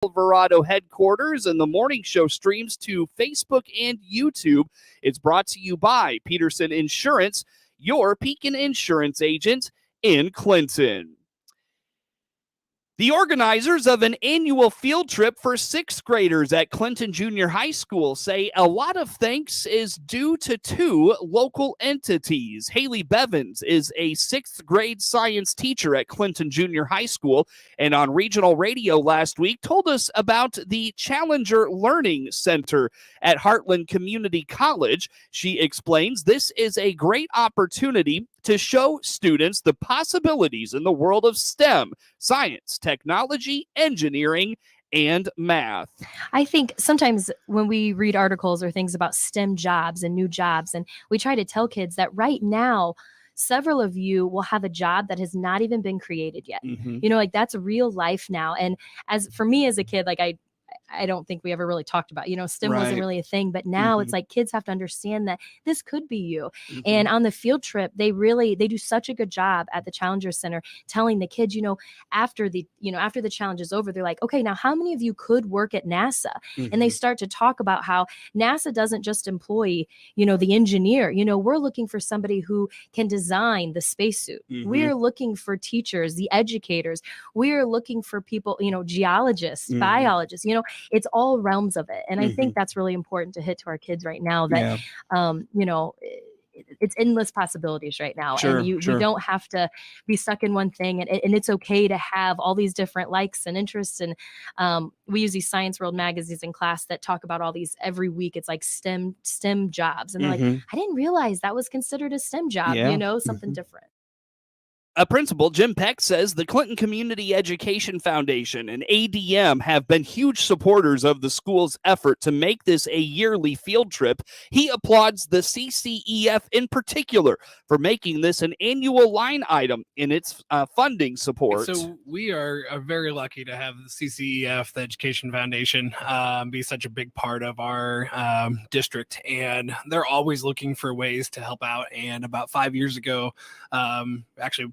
Alvarado headquarters, and the morning show streams to Facebook and YouTube. It's brought to you by Peterson Insurance, your Pekin Insurance agent in Clinton. The organizers of an annual field trip for sixth graders at Clinton Junior High School say a lot of thanks is due to two local entities. Haley Bevins is a sixth grade science teacher at Clinton Junior High School, and on regional radio last week told us about the Challenger Learning Center at Heartland Community College. She explains this is a great opportunity to show students the possibilities in the world of STEM, science, technology, engineering, and math. I think sometimes when we read articles or things about STEM jobs and new jobs, and we try to tell kids that right now, several of you will have a job that has not even been created yet. Like that's real life now. And as for me as a kid, like I don't think we ever really talked about, STEM wasn't really a thing, but now it's like kids have to understand that this could be you. And on the field trip, they do such a good job at the Challenger Center telling the kids, after the challenge is over, they're like, okay, now how many of you could work at NASA? And they start to talk about how NASA doesn't just employ, the engineer, we're looking for somebody who can design the spacesuit. We're looking for teachers, the educators. We're looking for people, geologists, biologists, it's all realms of it. And I think that's really important to hit to our kids right now that, it's endless possibilities right now. And you don't have to be stuck in one thing. And it's okay to have all these different likes and interests. And we use these Science World magazines in class that talk about all these every week. It's like STEM jobs. And they're like, I didn't realize that was considered a STEM job, something different. A principal, Jim Peck, says the Clinton Community Education Foundation and ADM have been huge supporters of the school's effort to make this a yearly field trip. He applauds the CCEF in particular for making this an annual line item in its funding support. So we are very lucky to have the CCEF, the Education Foundation, be such a big part of our district. And they're always looking for ways to help out. And about 5 years ago, actually,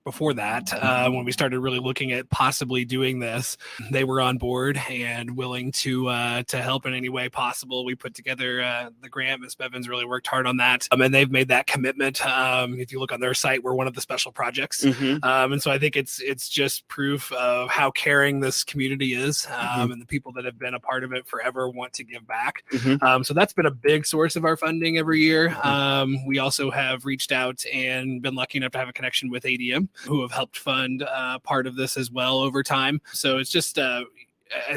before that, when we started really looking at possibly doing this, they were on board and willing to help in any way possible. We put together the grant. Ms. Bevins really worked hard on that, and they've made that commitment. If you look on their site, we're one of the special projects, and so I think it's just proof of how caring this community is, and the people that have been a part of it forever want to give back. So that's been a big source of our funding every year. We also have reached out and been lucky enough to have a connection with ADM, who have helped fund part of this as well over time. So it's just, I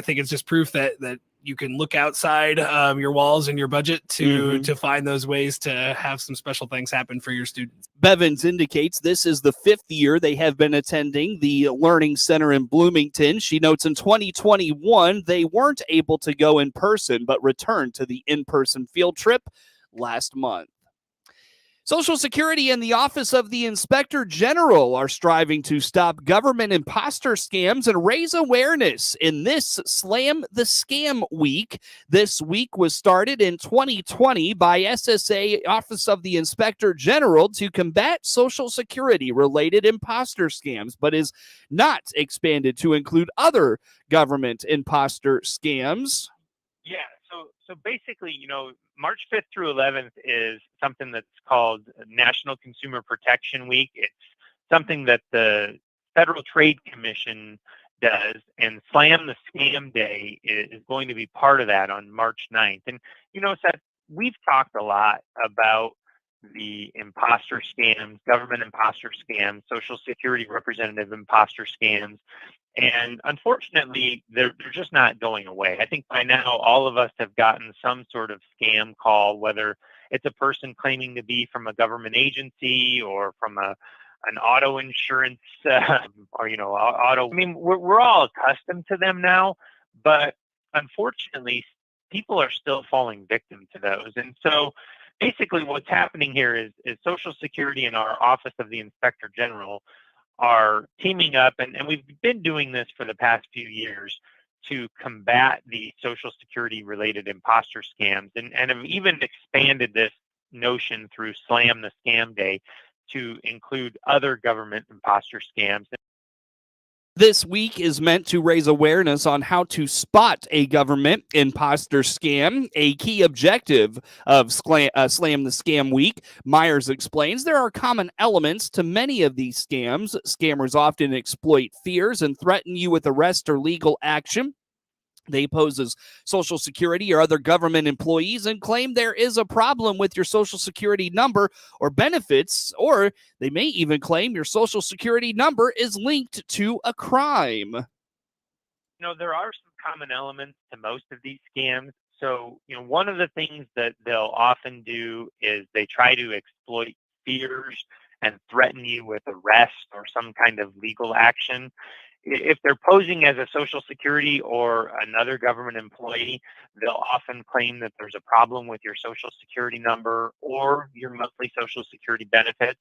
think it's just proof that you can look outside your walls and your budget to find those ways to have some special things happen for your students. Bevins indicates this is the 5th year they have been attending the Learning Center in Bloomington. She notes in 2021, they weren't able to go in person, but returned to the in-person field trip last month. Social Security and the Office of the Inspector General are striving to stop government imposter scams and raise awareness in this Slam the Scam Week. This week was started in 2020 by SSA, Office of the Inspector General, to combat Social Security-related imposter scams, but is not expanded to include other government imposter scams. Yeah, so basically, March 5th through 11th is something that's called National Consumer Protection Week. It's something that the Federal Trade Commission does, and Slam the Scam Day is going to be part of that on March 9th. And, Seth, we've talked a lot about the imposter scams, government imposter scams, Social Security representative imposter scams. And unfortunately, they're just not going away. I think by now, all of us have gotten some sort of scam call, whether it's a person claiming to be from a government agency or from an auto insurance or, auto. I mean, we're all accustomed to them now, but unfortunately, people are still falling victim to those. And so basically what's happening here is Social Security and our Office of the Inspector General are teaming up, and we've been doing this for the past few years to combat the Social Security related imposter scams, and have even expanded this notion through Slam the Scam Day to include other government imposter scams. This week is meant to raise awareness on how to spot a government imposter scam, a key objective of Slam the Scam Week. Myers explains there are common elements to many of these scams. Scammers often exploit fears and threaten you with arrest or legal action. They pose as Social Security or other government employees and claim there is a problem with your Social Security number or benefits, or they may even claim your Social Security number is linked to a crime. There are some common elements to most of these scams. So, one of the things that they'll often do is they try to exploit fears and threaten you with arrest or some kind of legal action. If they're posing as a Social Security or another government employee, they'll often claim that there's a problem with your Social Security number or your monthly Social Security benefits,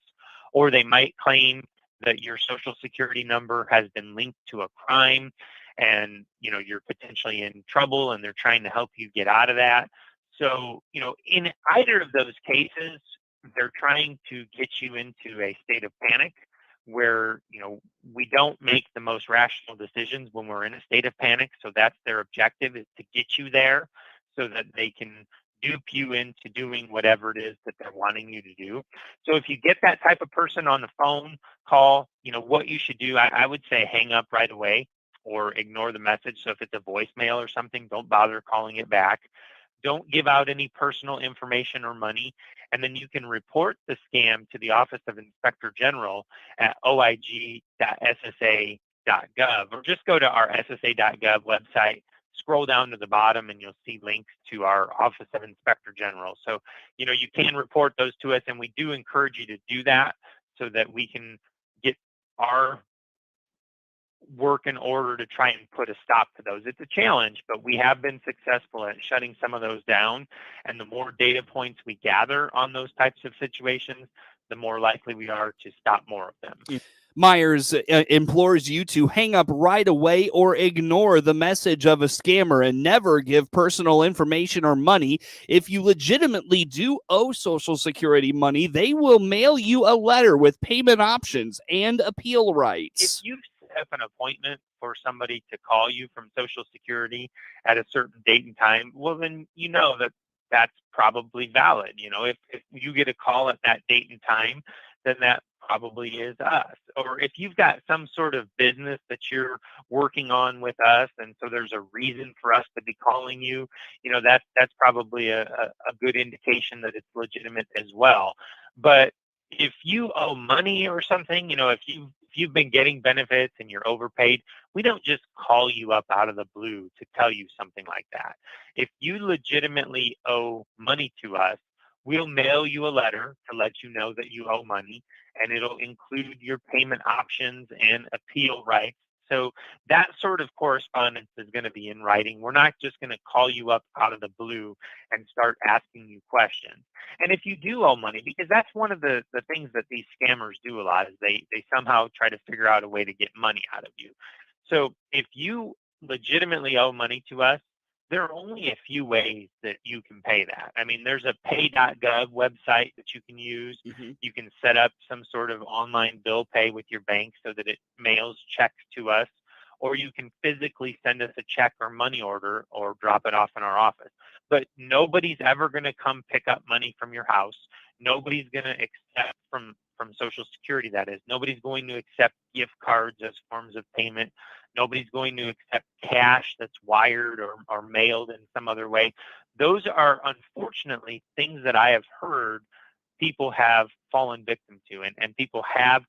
or they might claim that your Social Security number has been linked to a crime and you're potentially in trouble and they're trying to help you get out of that. So, in either of those cases, they're trying to get you into a state of panic where we don't make the most rational decisions when we're in a state of panic. So that's their objective, is to get you there so that they can dupe you into doing whatever it is that they're wanting you to do. So if you get that type of person on the phone call, what you should do, I would say hang up right away or ignore the message. So if it's a voicemail or something, don't bother calling it back. Don't give out any personal information or money. And then you can report the scam to the Office of Inspector General at oig.ssa.gov, or just go to our ssa.gov website, scroll down to the bottom, and you'll see links to our Office of Inspector General. So, you can report those to us, and we do encourage you to do that so that we can get our work in order to try and put a stop to those. It's a challenge, but we have been successful at shutting some of those down. And the more data points we gather on those types of situations, the more likely we are to stop more of them. Myers implores you to hang up right away or ignore the message of a scammer and never give personal information or money. If you legitimately do owe Social Security money, they will mail you a letter with payment options and appeal rights. If you've set up an appointment for somebody to call you from Social Security at a certain date and time, well, then that's probably valid. If you get a call at that date and time, then that probably is us. Or if you've got some sort of business that you're working on with us, and so there's a reason for us to be calling you, that's probably a good indication that it's legitimate as well. But if you owe money or something, if you've been getting benefits and you're overpaid, we don't just call you up out of the blue to tell you something like that. If you legitimately owe money to us, we'll mail you a letter to let you know that you owe money, and it'll include your payment options and appeal rights. So that sort of correspondence is going to be in writing. We're not just going to call you up out of the blue and start asking you questions. And if you do owe money, because that's one of the things that these scammers do a lot, is they somehow try to figure out a way to get money out of you. So if you legitimately owe money to us, there are only a few ways that you can pay that. I mean, there's a pay.gov website that you can use. Mm-hmm. You can set up some sort of online bill pay with your bank so that it mails checks to us, or you can physically send us a check or money order or drop it off in our office. But nobody's ever going to come pick up money from your house. Nobody's going to accept from Social Security, that is. Nobody's going to accept gift cards as forms of payment. Nobody's going to accept cash that's wired or mailed in some other way. Those are, unfortunately, things that I have heard people have fallen victim to, and people have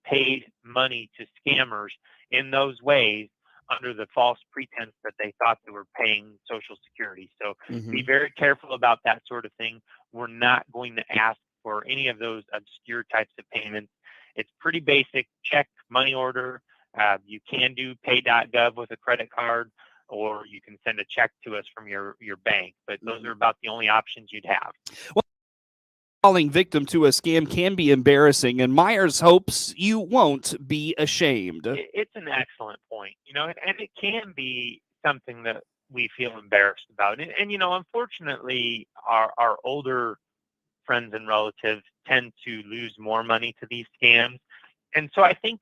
paid money to scammers in those ways under the false pretense that they thought they were paying Social Security. So be very careful about that sort of thing. We're not going to ask for any of those obscure types of payments. It's pretty basic: check, money order. You can do pay.gov with a credit card, or you can send a check to us from your bank. But those are about the only options you'd have. Well, falling victim to a scam can be embarrassing, and Myers hopes you won't be ashamed. It's an excellent point, and it can be something that we feel embarrassed about. And unfortunately, our older friends and relatives tend to lose more money to these scams. And so I think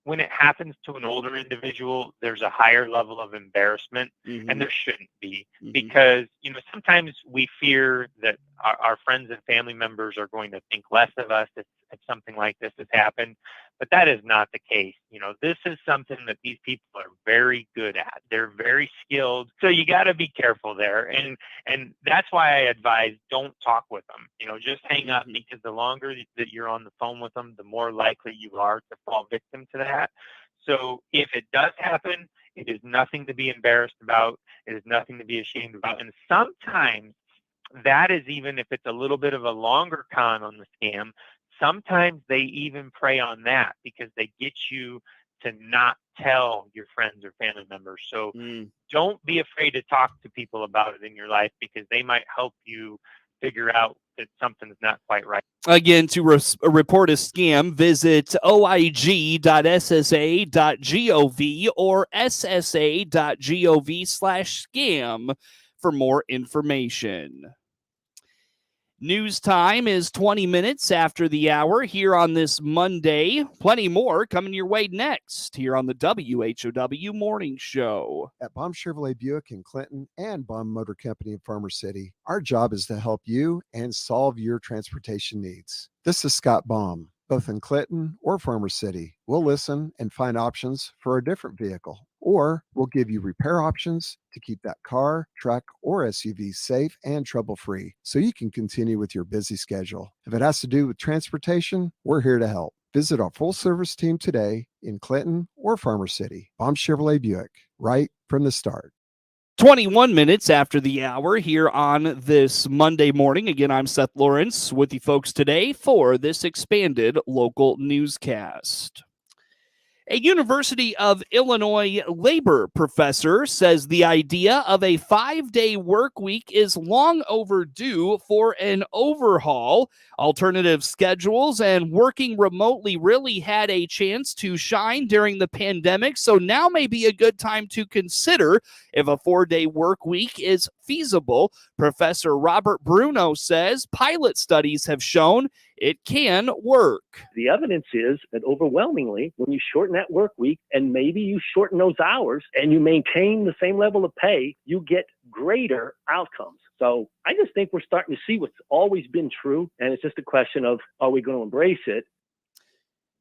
when it happens to an older individual, there's a higher level of embarrassment, Mhm. and there shouldn't be, Mhm. because, sometimes we fear that our friends and family members are going to think less of us if something like this has happened. But that is not the case. This is something that these people are very good at. They're very skilled. So you got to be careful there. And that's why I advise don't talk with them. Just hang up, Mhm. because the longer that you're on the phone with them, the more likely you are to fall victim to that. So if it does happen, it is nothing to be embarrassed about. It is nothing to be ashamed about. And sometimes that is, even if it's a little bit of a longer con on the scam, sometimes they even prey on that because they get you to not tell your friends or family members. So Mm. don't be afraid to talk to people about it in your life, because they might help you figure out that something's not quite right. Again, to report a scam, visit oig.ssa.gov or ssa.gov/scam for more information. News time is 20 minutes after the hour here on this Monday. Plenty more coming your way next here on the WHOW Morning Show. At Baum Chevrolet Buick in Clinton and Baum Motor Company in Farmer City, our job is to help you and solve your transportation needs. This is Scott Baum. Both in Clinton or Farmer City, we'll listen and find options for a different vehicle, or we'll give you repair options to keep that car, truck, or SUV safe and trouble-free so you can continue with your busy schedule. If it has to do with transportation, we're here to help. Visit our full-service team today in Clinton or Farmer City. Baum Chevrolet Buick, right from the start. 21 minutes after the hour here on this Monday morning. Again, I'm Seth Lawrence with you folks today for this expanded local newscast. A University of Illinois labor professor says the idea of a 5-day work week is long overdue for an overhaul. Alternative schedules and working remotely really had a chance to shine during the pandemic, so now may be a good time to consider if a 4-day work week is feasible. Professor Robert Bruno says pilot studies have shown it can work. The evidence is that overwhelmingly, when you shorten that work week and maybe you shorten those hours and you maintain the same level of pay, you get greater outcomes. So I just think we're starting to see what's always been true. And it's just a question of, are we going to embrace it?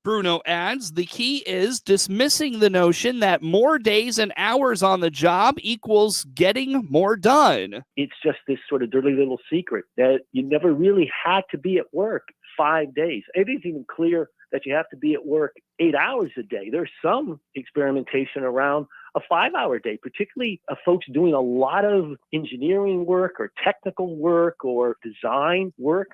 Bruno adds, the key is dismissing the notion that more days and hours on the job equals getting more done. It's just this sort of dirty little secret that you never really had to be at work 5 days. It isn't even clear that you have to be at work 8 hours a day. There's some experimentation around a 5-hour day, particularly folks doing a lot of engineering work or technical work or design work.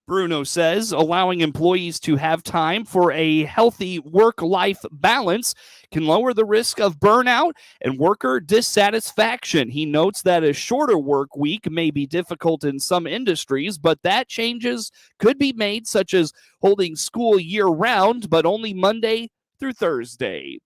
Bruno says allowing employees to have time for a healthy work-life balance can lower the risk of burnout and worker dissatisfaction. He notes that a shorter work week may be difficult in some industries, but that changes could be made, such as holding school year-round, but only Monday through Thursday.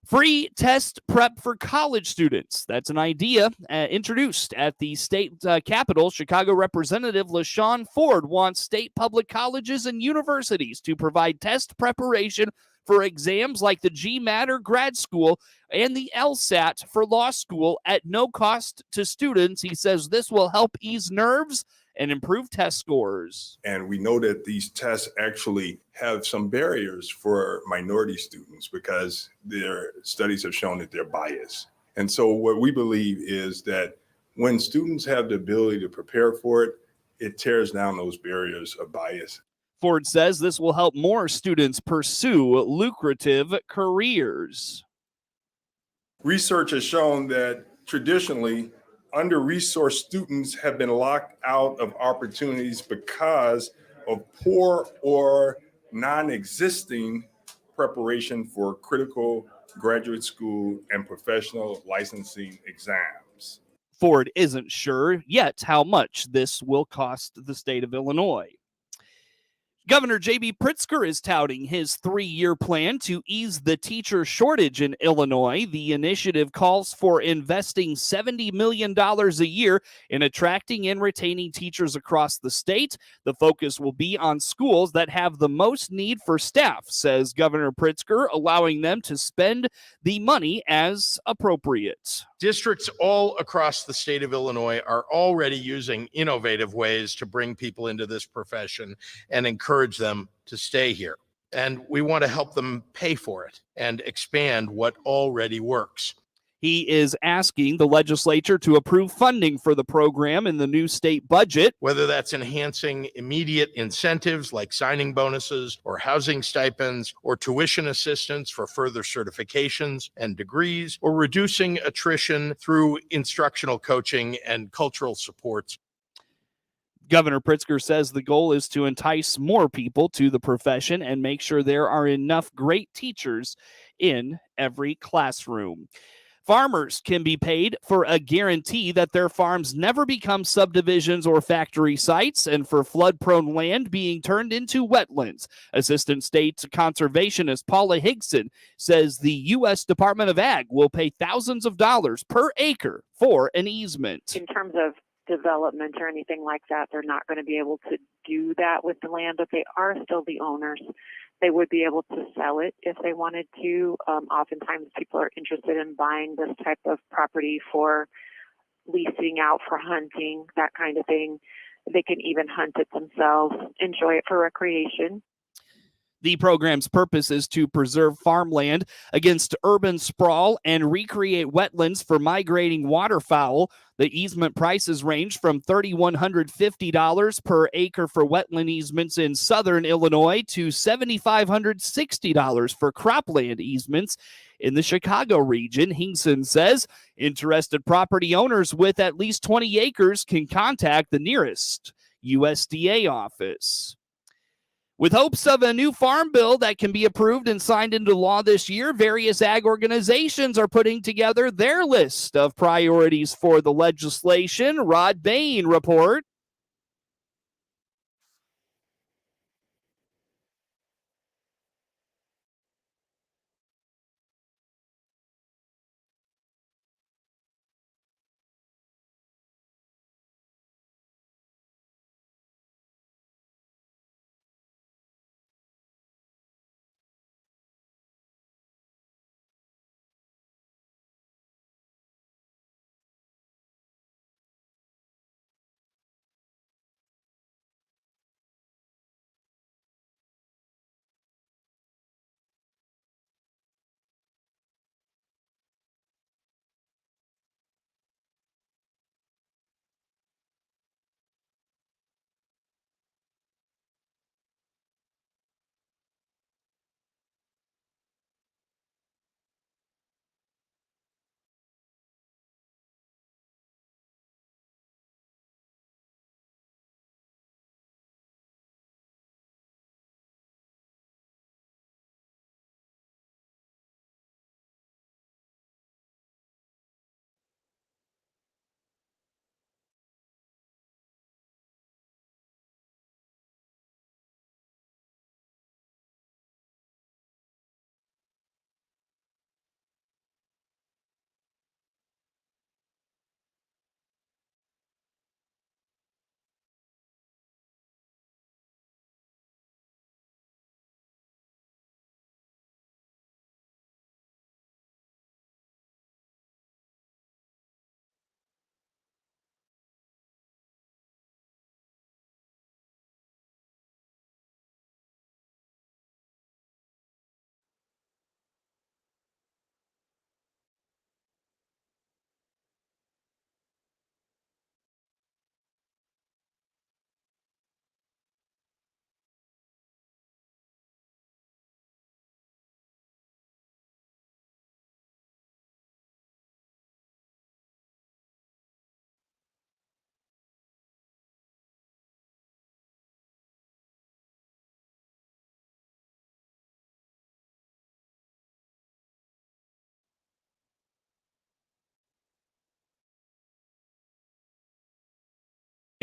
Free test prep for college students. That's an idea introduced at the state capitol. Chicago Representative LaShawn Ford wants state public colleges and universities to provide test preparation for exams like the GMAT or grad school and the LSAT for law school at no cost to students. He says this will help ease nerves and improve test scores. And we know that these tests actually have some barriers for minority students because their studies have shown that they're biased. And so what we believe is that when students have the ability to prepare for it, it tears down those barriers of bias. Ford says this will help more students pursue lucrative careers. Research has shown that traditionally, under-resourced students have been locked out of opportunities because of poor or non-existing preparation for critical graduate school and professional licensing exams. Ford isn't sure yet how much this will cost the state of Illinois. Governor J.B. Pritzker is touting his 3-year plan to ease the teacher shortage in Illinois. The initiative calls for investing $70 million a year in attracting and retaining teachers across the state. The focus will be on schools that have the most need for staff, says Governor Pritzker, allowing them to spend the money as appropriate. Districts all across the state of Illinois are already using innovative ways to bring people into this profession and encourage them to stay here. And we want to help them pay for it and expand what already works. He is asking the legislature to approve funding for the program in the new state budget. Whether that's enhancing immediate incentives like signing bonuses or housing stipends or tuition assistance for further certifications and degrees, or reducing attrition through instructional coaching and cultural supports. Governor Pritzker says the goal is to entice more people to the profession and make sure there are enough great teachers in every classroom. Farmers can be paid for a guarantee that their farms never become subdivisions or factory sites and for flood-prone land being turned into wetlands. Assistant State Conservationist Paula Higson says the U.S. Department of Ag will pay thousands of dollars per acre for an easement. In terms of development or anything like that, they're not going to be able to do that with the land, but they are still the owners. They would be able to sell it if they wanted to. Oftentimes people are interested in buying this type of property for leasing out for hunting, that kind of thing. They can even hunt it themselves, enjoy it for recreation. The program's purpose is to preserve farmland against urban sprawl and recreate wetlands for migrating waterfowl. The easement prices range from $3,150 per acre for wetland easements in southern Illinois to $7,560 for cropland easements in the Chicago region. Hingson says interested property owners with at least 20 acres can contact the nearest USDA office. With hopes of a new farm bill that can be approved and signed into law this year, various ag organizations are putting together their list of priorities for the legislation. Rod Bain reports.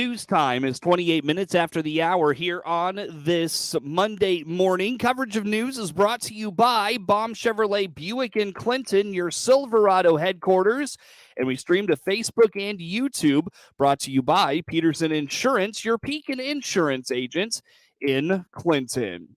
News time is 28 minutes after the hour here on this Monday morning. Coverage of news is brought to you by Baum Chevrolet Buick in Clinton, your Silverado headquarters. And we stream to Facebook and YouTube, brought to you by Peterson Insurance, your Pekin Insurance agent in Clinton.